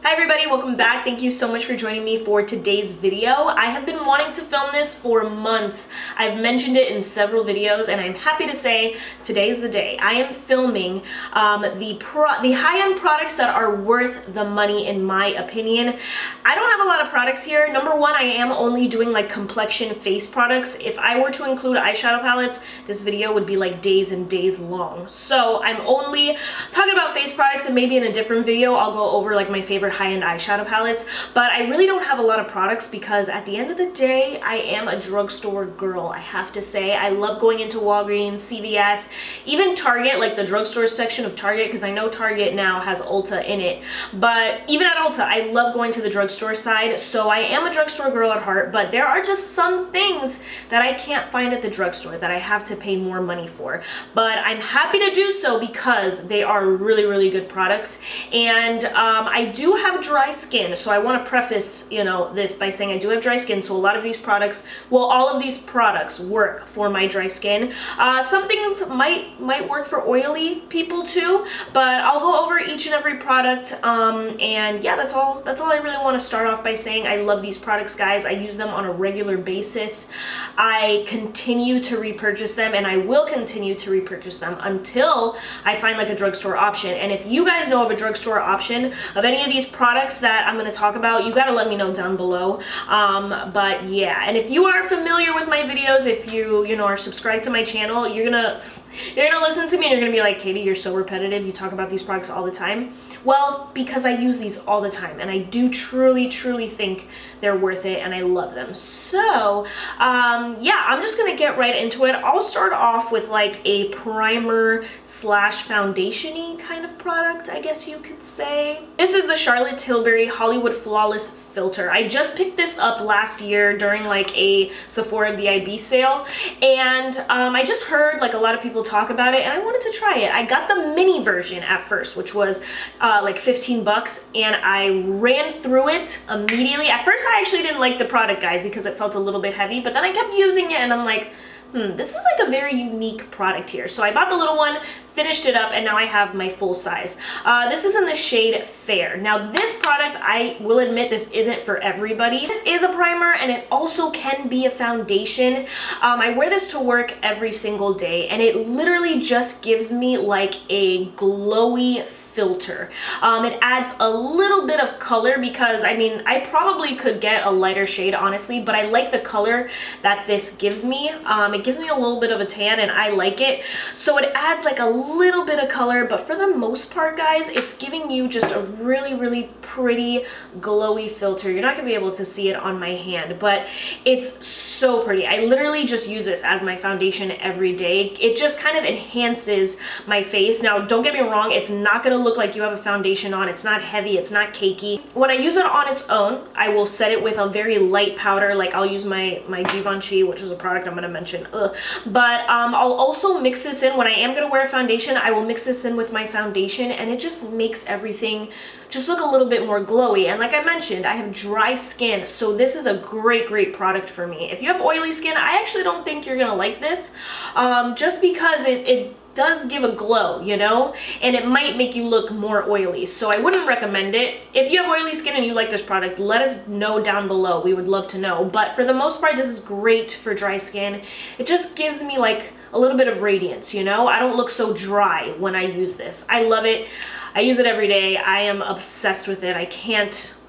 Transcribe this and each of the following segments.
Hi everybody, welcome back. Thank you so much for joining me for today's video. I have been wanting to film this for months. I've mentioned it in several videos and I'm happy to say today's the day. I am filming the high-end products that are worth the money in my opinion. I don't have a lot of products here. Number one, I am only doing like complexion face products. If I were to include eyeshadow palettes, this video would be like days and days long. So I'm only talking about face products, and maybe in a different video I'll go over like my favorite high-end eyeshadow palettes, but I really don't have a lot of products because at the end of the day, I am a drugstore girl. I have to say, I love going into Walgreens, CVS, even Target, like the drugstore section of Target, because I know Target now has Ulta in it, but even at Ulta, I love going to the drugstore side, so I am a drugstore girl at heart, but there are just some things that I can't find at the drugstore that I have to pay more money for, but I'm happy to do so because they are really, really good products, and I do have dry skin, so I want to preface, this by saying I do have dry skin, so a lot of these products, well, all of these products work for my dry skin. Some things might work for oily people too, but I'll go over each and every product, and yeah, that's all I really want to start off by saying. I love these products, guys. I use them on a regular basis. I continue to repurchase them, and I will continue to repurchase them until I find like a drugstore option. And if you guys know of a drugstore option of any of these products that I'm going to talk about, you got to let me know down below. But yeah, and if you are familiar with my videos, if you are subscribed to my channel, you're gonna listen to me and you're gonna be like, Katie, you're so repetitive, you talk about these products all the time. Well, because I use these all the time and I do truly think they're worth it and I love them. So yeah, I'm just gonna get right into it. I'll start off with like a primer slash foundation-y kind of product, I guess you could say. This is the Charlotte Tilbury Hollywood Flawless Filter. I just picked this up last year during like a Sephora VIB sale, and I just heard like a lot of people talk about it and I wanted to try it. I got the mini version at first, which was like 15 bucks, and I ran through it immediately. At first I actually didn't like the product, guys, because it felt a little bit heavy, but then I kept using it and I'm like, this is like a very unique product here. So I bought the little one, finished it up, and now I have my full size. This is in the shade Fair. Now this product, I will admit, this isn't for everybody. This is a primer and it also can be a foundation. I wear this to work every single day and it literally just gives me like a glowy filter. It adds a little bit of color because, I mean, I probably could get a lighter shade, honestly, but I like the color that this gives me. It gives me a little bit of a tan and I like it. So it adds like a little bit of color, but for the most part, guys, it's giving you just a really pretty glowy filter. You're not gonna be able to see it on my hand, but it's so pretty. I literally just use this as my foundation every day. It just kind of enhances my face. Now, don't get me wrong, it's not gonna look like you have a foundation on. It's not heavy, it's not cakey. When I use it on its own, I will set it with a very light powder. Like I'll use my Givenchy, which is a product I'm gonna mention, but I'll also mix this in. When I am gonna wear a foundation, I will mix this in with my foundation and it just makes everything just look a little bit more glowy. And like I mentioned, I have dry skin, so this is a great product for me. If you have oily skin, I actually don't think you're gonna like this, just because it does give a glow, and it might make you look more oily, so I wouldn't recommend it. If you have oily skin and you like this product, let us know down below. We would love to know, but for the most part, this is great for dry skin. It just gives me like a little bit of radiance, I don't look so dry when I use this. I love it. I use it every day. I am obsessed with it. I can't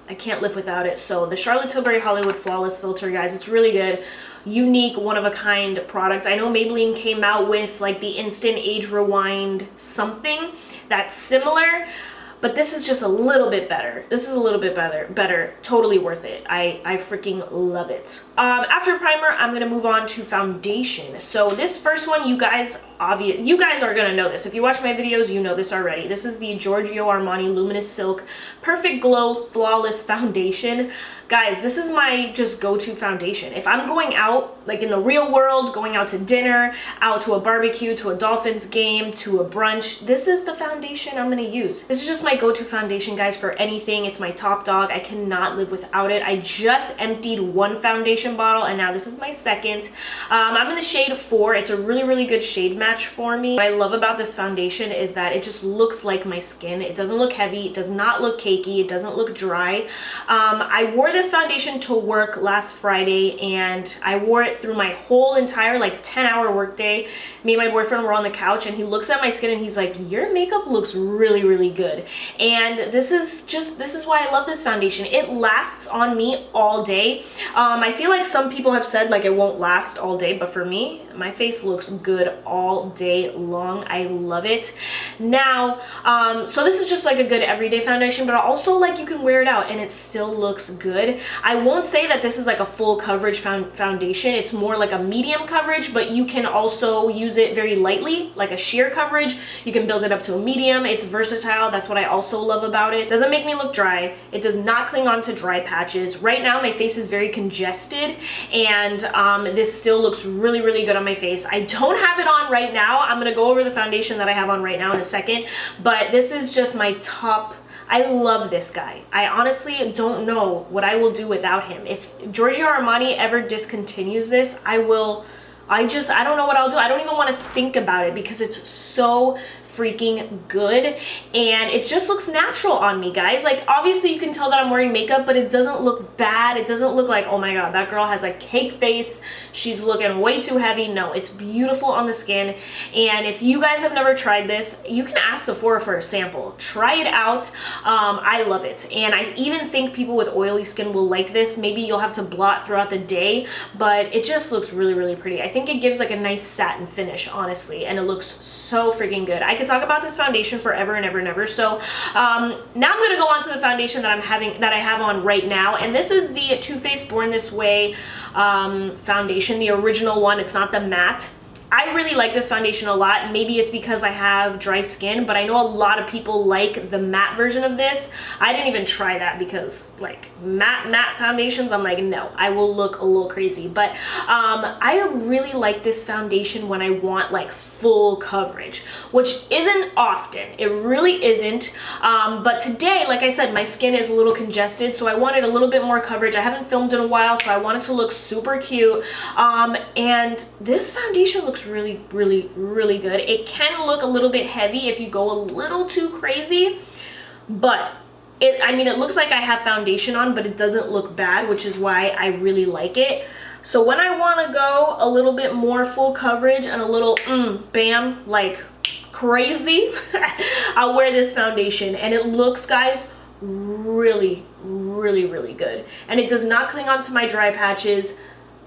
live without it. So the Charlotte Tilbury Hollywood Flawless Filter, guys, it's really good. Unique, one-of-a-kind product. I know Maybelline came out with like the Instant Age Rewind something that's similar, but this is just a little bit better. This is a little bit better. Totally worth it. I freaking love it. After primer, I'm gonna move on to foundation. So this first one, you guys are gonna know this. If you watch my videos, you know this already. This is the Giorgio Armani Luminous Silk Perfect Glow Flawless Foundation. Guys, this is my just go-to foundation. If I'm going out, like in the real world, going out to dinner, out to a barbecue, to a Dolphins game, to a brunch, this is the foundation I'm gonna use. This is just my go-to foundation, guys, for anything. It's my top dog. I cannot live without it. I just emptied one foundation bottle, and now this is my second. I'm in the shade 4. It's a really, really good shade match for me. What I love about this foundation is that it just looks like my skin. It doesn't look heavy. It does not look cakey. It doesn't look dry. I wore this foundation to work last Friday, and I wore it through my whole entire like 10-hour workday. Me and my boyfriend were on the couch, and he looks at my skin and he's like, your makeup looks really, really good. And this is why I love this foundation. It lasts on me all day. I feel like some people have said like it won't last all day, but for me, my face looks good all day long. I love it. Now, so this is just like a good everyday foundation, but also like you can wear it out and it still looks good. I won't say that this is like a full coverage foundation. It's more like a medium coverage, but you can also use it very lightly, like a sheer coverage. You can build it up to a medium. It's versatile. That's what I also love about it. It doesn't make me look dry. It does not cling on to dry patches. Right now, my face is very congested, and this still looks really, really good on my face. I don't have it on right now. I'm gonna go over the foundation that I have on right now in a second, but this is just my top. I love this guy. I honestly don't know what I will do without him. If Giorgio Armani ever discontinues this, I don't know what I'll do. I don't even want to think about it because it's so freaking good, and it just looks natural on me, guys. Like, obviously you can tell that I'm wearing makeup, but it doesn't look bad. It doesn't look like, oh my god, that girl has a cake face, she's looking way too heavy. No, it's beautiful on the skin. And if you guys have never tried this, you can ask Sephora for a sample. Try it out. I love it, and I even think people with oily skin will like this. Maybe you'll have to blot throughout the day, but it just looks really, really pretty. I think it gives like a nice satin finish, honestly, and it looks so freaking good. I could talk about this foundation forever and ever and ever. So now I'm going to go on to the foundation that I have on right now, and this is the Too Faced Born This Way foundation, the original one. It's not the matte. I really like this foundation a lot. Maybe it's because I have dry skin, but I know a lot of people like the matte version of this. I didn't even try that because like matte foundations, I'm like, no, I will look a little crazy. But I really like this foundation when I want like full coverage, which isn't often. It really isn't. But today, like I said, my skin is a little congested, so I wanted a little bit more coverage. I haven't filmed in a while, so I wanted to look super cute. And this foundation looks really, really, really good. It can look a little bit heavy if you go a little too crazy, but I mean, it looks like I have foundation on, but it doesn't look bad, which is why I really like it. So when I want to go a little bit more full coverage and a little bam, like crazy, I'll wear this foundation, and it looks, guys, really, really, really good. And it does not cling onto my dry patches.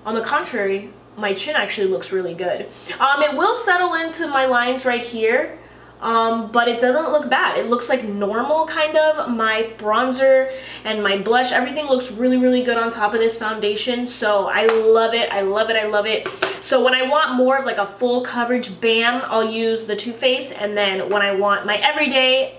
On the contrary, my chin actually looks really good. It will settle into my lines right here, but it doesn't look bad. It looks like normal, kind of. My bronzer and my blush, everything looks really, really good on top of this foundation. So I love it. I love it. I love it. So when I want more of like a full coverage bam, I'll use the Too Faced. And then when I want my everyday,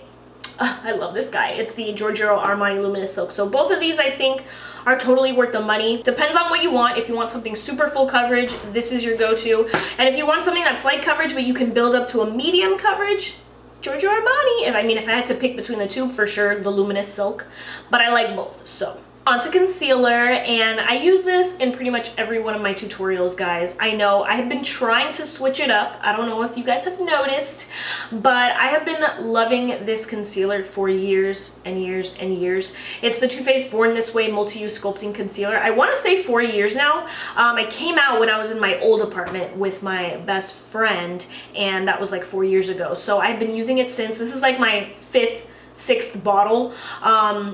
I love this guy. It's the Giorgio Armani Luminous Silk. So both of these, I think, are totally worth the money. Depends on what you want. If you want something super full coverage, this is your go-to. And if you want something that's light coverage, but you can build up to a medium coverage, Giorgio Armani. If I had to pick between the two, for sure, the Luminous Silk. But I like both, so. Onto concealer, and I use this in pretty much every one of my tutorials, guys. I know I have been trying to switch it up. I don't know if you guys have noticed, but I have been loving this concealer for years and years and years. It's the Too Faced Born This Way Multi-Use Sculpting Concealer. I want to say 4 years now. I came out when I was in my old apartment with my best friend, and that was like 4 years ago. So I've been using it since. This is like my 6th bottle.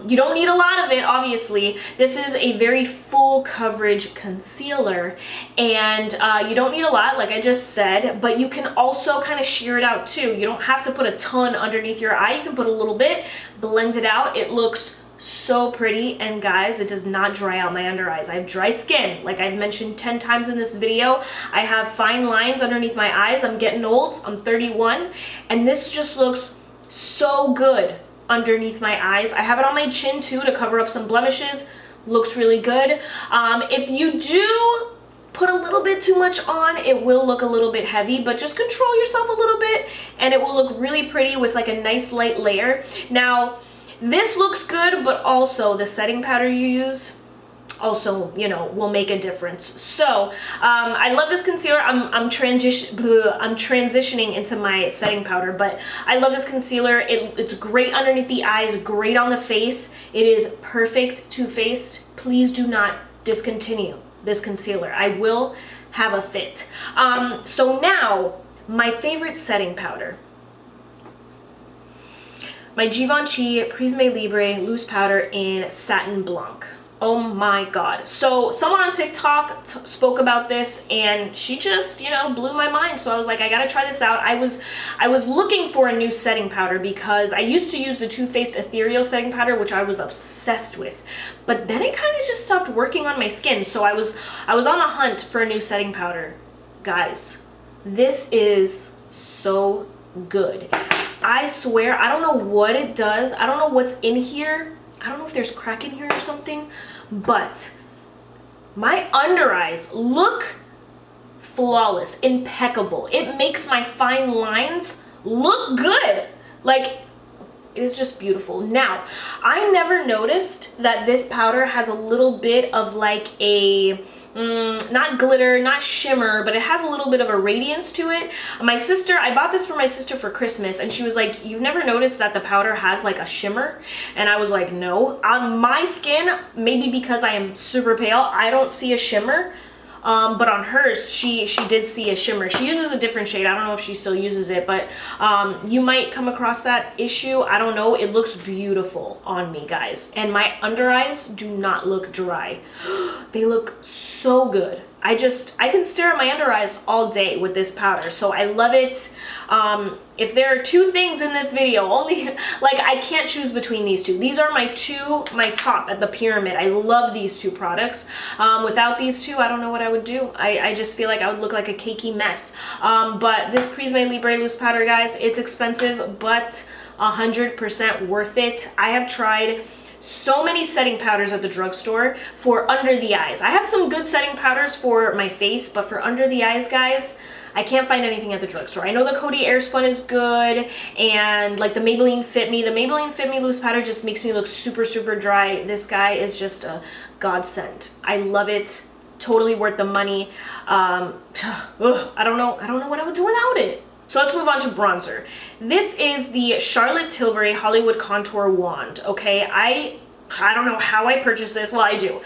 You don't need a lot of it, obviously. This is a very full coverage concealer, and you don't need a lot, like I just said, but you can also kind of sheer it out too. You don't have to put a ton underneath your eye. You can put a little bit, blend it out. It looks so pretty, and guys, it does not dry out my under eyes. I have dry skin, like I've mentioned 10 times in this video. I have fine lines underneath my eyes. I'm getting old. I'm 31, and this just looks so good underneath my eyes. I have it on my chin too to cover up some blemishes. Looks really good. If you do put a little bit too much on, it will look a little bit heavy, but just control yourself a little bit and it will look really pretty with like a nice light layer. Now, this looks good, but also the setting powder you use also, you know, will make a difference. So I love this concealer. I'm transitioning into my setting powder, but I love this concealer. It's great underneath the eyes, great on the face. It is perfect Too-Faced. Please do not discontinue this concealer. I will have a fit. So now my favorite setting powder, my Givenchy Prisme Libre loose powder in Satin Blanc. Oh my god. So someone on TikTok spoke about this and she just, you know, blew my mind. So I was like, I gotta try this out. I was looking for a new setting powder because I used to use the Too Faced Ethereal setting powder, which I was obsessed with. But then it kind of just stopped working on my skin. So I was on the hunt for a new setting powder. Guys, this is so good. I swear, I don't know what it does. I don't know what's in here. I don't know if there's crack in here or something, but my under eyes look flawless, impeccable. It makes my fine lines look good. Like, it is just beautiful. Now, I never noticed that this powder has a little bit of like a not glitter, not shimmer, but it has a little bit of a radiance to it. My sister, I bought this for my sister for Christmas, and she was like, you've never noticed that the powder has like a shimmer? And I was like, no. On my skin, maybe because I am super pale, I don't see a shimmer. But on hers, she did see a shimmer. She uses a different shade. I don't know if she still uses it, but you might come across that issue. I don't know. It looks beautiful on me, guys. And my under eyes do not look dry. They look so good. I can stare at my under eyes all day with this powder, so I love it. If there are two things in this video, only, like, I can't choose between these two. These are my top at the pyramid. I love these two products. Without these two, I don't know what I would do. I just feel like I would look like a cakey mess. But this Prisme Libre loose powder, guys, it's expensive, but 100% worth it. I have tried so many setting powders at the drugstore for under the eyes. I have some good setting powders for my face, but for under the eyes, guys, I can't find anything at the drugstore. I know the Coty Airspun is good, and like the Maybelline Fit Me. The Maybelline Fit Me loose powder just makes me look super, super dry. This guy is just a godsend. I love it. Totally worth the money. I don't know what I would do without it. So let's move on to bronzer. This is the Charlotte Tilbury Hollywood Contour Wand, okay? I don't know how I purchased this. Well, I do.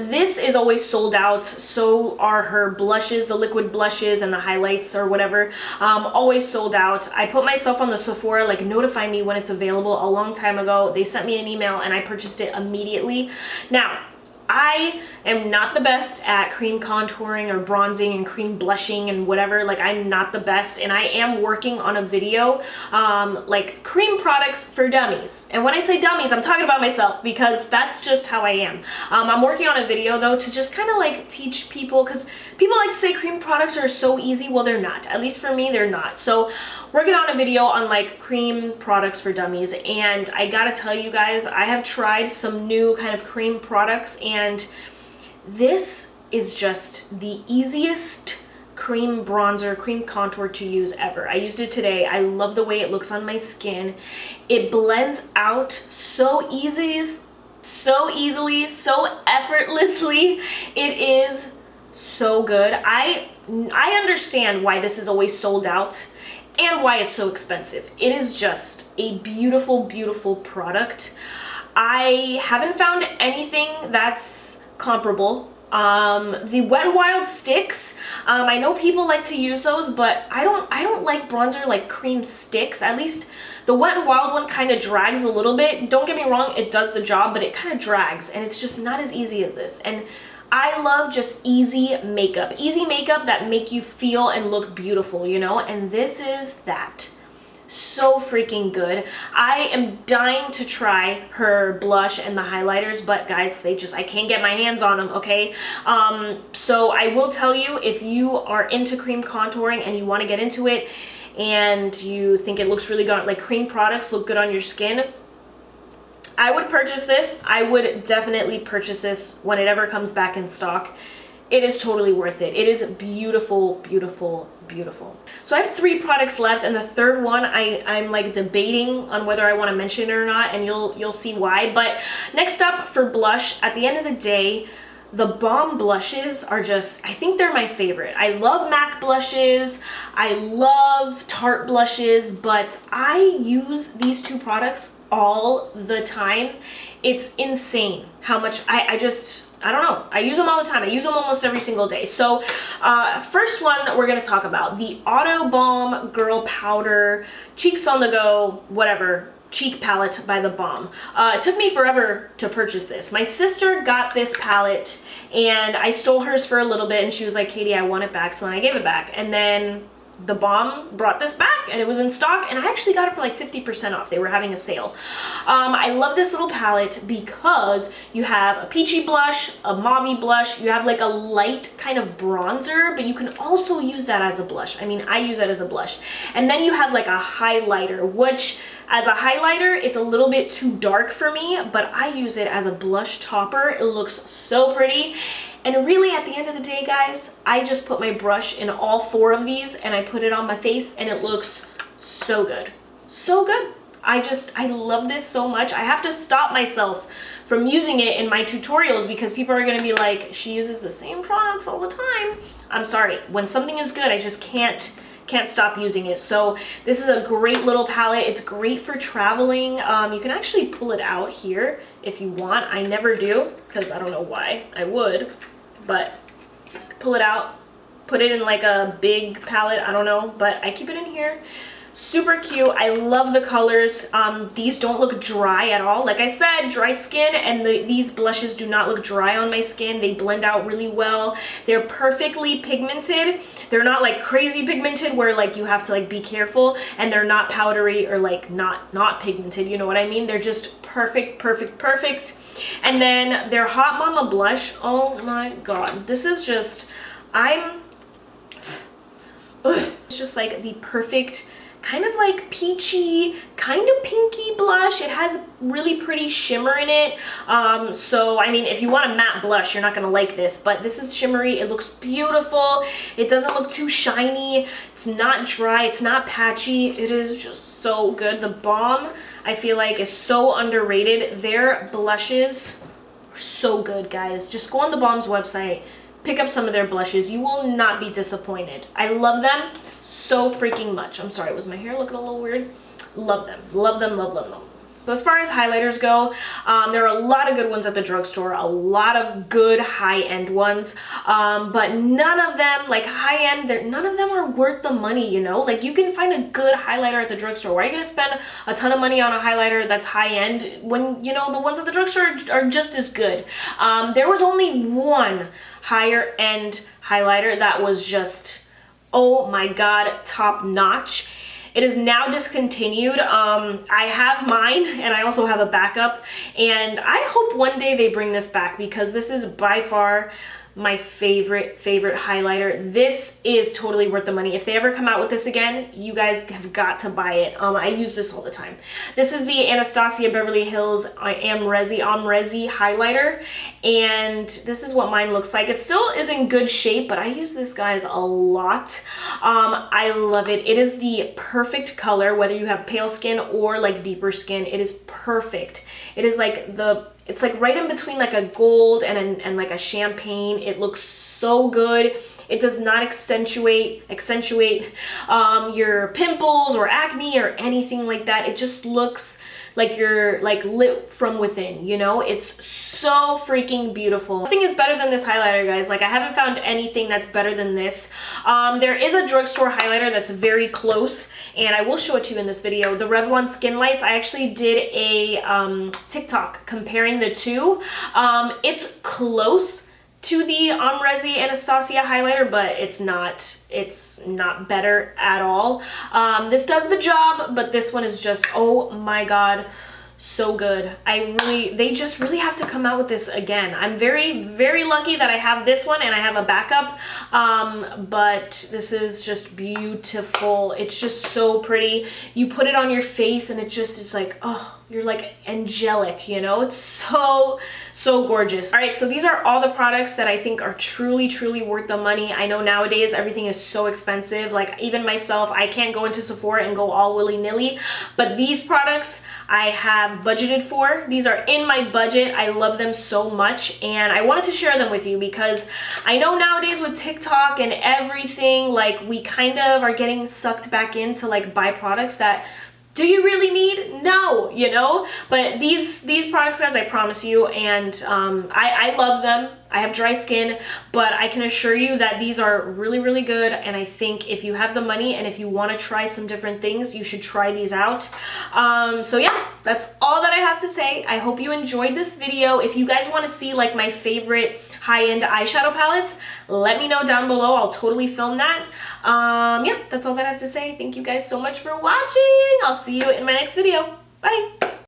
This is always sold out. So are her blushes, the liquid blushes and the highlights or whatever. Always sold out. I put myself on the Sephora, like, notify me when it's available a long time ago. They sent me an email and I purchased it immediately. Now, I am not the best at cream contouring or bronzing and cream blushing and whatever. Like, I'm not the best, and I am working on a video like cream products for dummies. And when I say dummies, I'm talking about myself because that's just how I am. I'm working on a video though to just kind of like teach people, because people like to say cream products are so easy. Well, they're not. At least for me, they're not. So working on a video on like cream products for dummies, and I gotta tell you guys, I have tried some new kind of cream products, and this is just the easiest cream bronzer, cream contour to use ever. I used it today. I love the way it looks on my skin. It blends out so easily, so effortlessly. It is so good. I understand why this is always sold out and why it's so expensive. It is just a beautiful, beautiful product. I haven't found anything that's comparable. The Wet n Wild sticks, I know people like to use those, but I don't like bronzer like cream sticks. At least the Wet n Wild one kind of drags a little bit. Don't get me wrong, it does the job, but it kind of drags, and it's just not as easy as this. And I love just easy makeup that make you feel and look beautiful, you know, and this is that. So freaking good. I am dying to try her blush and the highlighters, but guys, I can't get my hands on them, okay? So I will tell you, if you are into cream contouring and you want to get into it and you think it looks really good, like cream products look good on your skin, I would purchase this. I would definitely purchase this when it ever comes back in stock. it is totally worth it. It is beautiful, beautiful, beautiful. So I have 3 products left, and the third one I'm like debating on whether I want to mention it or not, and you'll see why. But next up for blush, at the end of the day, the Balm blushes are just, I think they're my favorite. I love MAC blushes, I love Tarte blushes, but I use these 2 products all the time. It's insane how much I don't know. I use them all the time. I use them almost every single day. So first one we're going to talk about, the Auto Balm Girl Powder Cheeks on the Go, whatever, cheek palette by the Balm. It took me forever to purchase this. My sister got this palette and I stole hers for a little bit, and she was like, Katie, I want it back. So then I gave it back, and then the Balm brought this back and it was in stock, and I actually got it for like 50% off. They were having a sale. I love this little palette because you have a peachy blush, a mauve blush, you have like a light kind of bronzer, but you can also use that as a blush. I mean, I use it as a blush. And then you have like a highlighter, which as a highlighter, it's a little bit too dark for me, but I use it as a blush topper. It looks so pretty. And really, at the end of the day, guys, I just put my brush in all 4 of these and I put it on my face, and it looks so good. So good. I love this so much. I have to stop myself from using it in my tutorials because people are going to be like, she uses the same products all the time. I'm sorry. When something is good, I just can't stop using it. So this is a great little palette. It's great for traveling. You can actually pull it out here if you want. I never do because I don't know why I would, but pull it out, put it in like a big palette. I don't know, but I keep it in here. Super cute. I love the colors. These don't look dry at all. Like I said, dry skin, and these blushes do not look dry on my skin. They blend out really well. They're perfectly pigmented. They're not like crazy pigmented where like you have to like be careful, and they're not powdery or like not pigmented, you know what I mean? They're just perfect, perfect, perfect. And then their Hot Mama blush. Oh my god. This is just, it's just like the perfect kind of like peachy, kind of pinky blush. It has really pretty shimmer in it. So, I mean, if you want a matte blush, you're not going to like this, but this is shimmery. It looks beautiful. It doesn't look too shiny. It's not dry. It's not patchy. It is just so good. The Balm, I feel like, is so underrated. Their blushes are so good, guys. Just go on the Balm's website, pick up some of their blushes. You will not be disappointed. I love them so freaking much. I'm sorry, was my hair looking a little weird? Love them, love them, love, love them. So as far as highlighters go, there are a lot of good ones at the drugstore, a lot of good high-end ones, but none of them, like high-end, none of them are worth the money, you know? Like, you can find a good highlighter at the drugstore. Why are you gonna spend a ton of money on a highlighter that's high-end when, you know, the ones at the drugstore are just as good? There was only one higher-end highlighter that was just, oh my god, top notch. It is now discontinued. I have mine, and I also have a backup, and I hope one day they bring this back because this is by far my favorite highlighter. This is totally worth the money. If they ever come out with this again, you guys have got to buy it. I use this all the time. This is the Anastasia Beverly Hills Omrezi highlighter, and this is what mine looks like. It still is in good shape, but I use this, guys, a lot. I love it. It is the perfect color, whether you have pale skin or like deeper skin. It is perfect. It is like it's like right in between like a gold and like a champagne. It looks so good. It does not accentuate your pimples or acne or anything like that. It just looks like you're like lit from within, you know? It's so freaking beautiful. Nothing is better than this highlighter, guys. Like, I haven't found anything that's better than this. There is a drugstore highlighter that's very close, and I will show it to you in this video. The Revlon Skin Lights. I actually did a TikTok comparing the two. It's close to the Omrezi Anastasia highlighter, but it's not better at all. This does the job, but this one is just, oh my god, so good. They just really have to come out with this again. I'm very lucky that I have this one and I have a backup, but this is just beautiful. It's just so pretty. You put it on your face and it just is like, oh, you're like angelic, you know? It's so gorgeous. All right, so these are all the products that I think are truly worth the money. I know nowadays everything is so expensive. Like even myself, I can't go into Sephora and go all willy-nilly, but these products I have budgeted for. These are in my budget. I love them so much, and I wanted to share them with you because I know nowadays with TikTok and everything, like we kind of are getting sucked back into like buy products that do you really need? No, you know? But these products, guys, I promise you, and I love them. I have dry skin, but I can assure you that these are really good, and I think if you have the money and if you want to try some different things, you should try these out. So yeah, that's all that I have to say. I hope you enjoyed this video. If you guys want to see like my favorite high-end eyeshadow palettes, let me know down below. I'll totally film that. Yeah, that's all that I have to say. Thank you guys so much for watching. I'll see you in my next video. Bye.